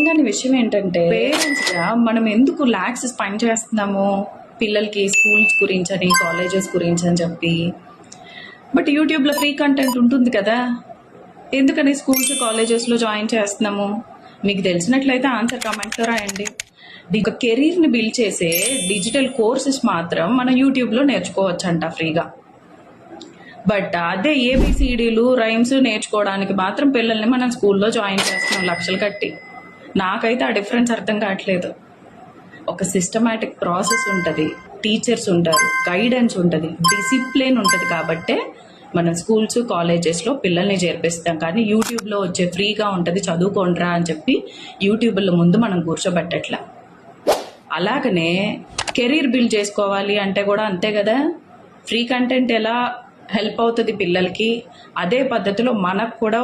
కాని విషయం ఏంటంటే, పేరెంట్స్గా మనం ఎందుకు ల్యాక్స్ స్పెండ్ చేస్తున్నాము పిల్లలకి స్కూల్స్ గురించి అని, కాలేజెస్ గురించి అని చెప్పి. బట్ యూట్యూబ్లో ఫ్రీ కంటెంట్ ఉంటుంది కదా, ఎందుకని స్కూల్స్ కాలేజెస్లో జాయిన్ చేస్తున్నాము? మీకు తెలిసినట్లయితే ఆన్సర్ కామెంట్లో రాయండి. ఒక కెరీర్ని బిల్డ్ చేసే డిజిటల్ కోర్సెస్ మాత్రం మనం యూట్యూబ్లో నేర్చుకోవచ్చంట ఫ్రీగా. బట్ అదే ఏబిసిడీలు రైమ్స్ నేర్చుకోవడానికి మాత్రం పిల్లల్ని మనం స్కూల్లో జాయిన్ చేస్తున్నాం లక్షలు కట్టి. నాకైతే ఆ డిఫరెన్స్ అర్థం కావట్లేదు. ఒక సిస్టమాటిక్ ప్రాసెస్ ఉంటుంది, టీచర్స్ ఉంటారు, గైడెన్స్ ఉంటుంది, డిసిప్లిన్ ఉంటుంది. కాబట్టే మనం స్కూల్స్ కాలేజెస్లో పిల్లల్ని చేర్పిస్తాం. కానీ యూట్యూబ్లో వచ్చే ఫ్రీగా ఉంటుంది చదువుకోండిరా అని చెప్పి యూట్యూబ్లో ముందు మనం కూర్చోబెట్టట్లా. అలాగనే కెరీర్ బిల్డ్ చేసుకోవాలి అంటే కూడా అంతే కదా. ఫ్రీ కంటెంట్ ఎలా హెల్ప్ అవుతుంది పిల్లలకి, అదే పద్ధతిలో మనకు కూడా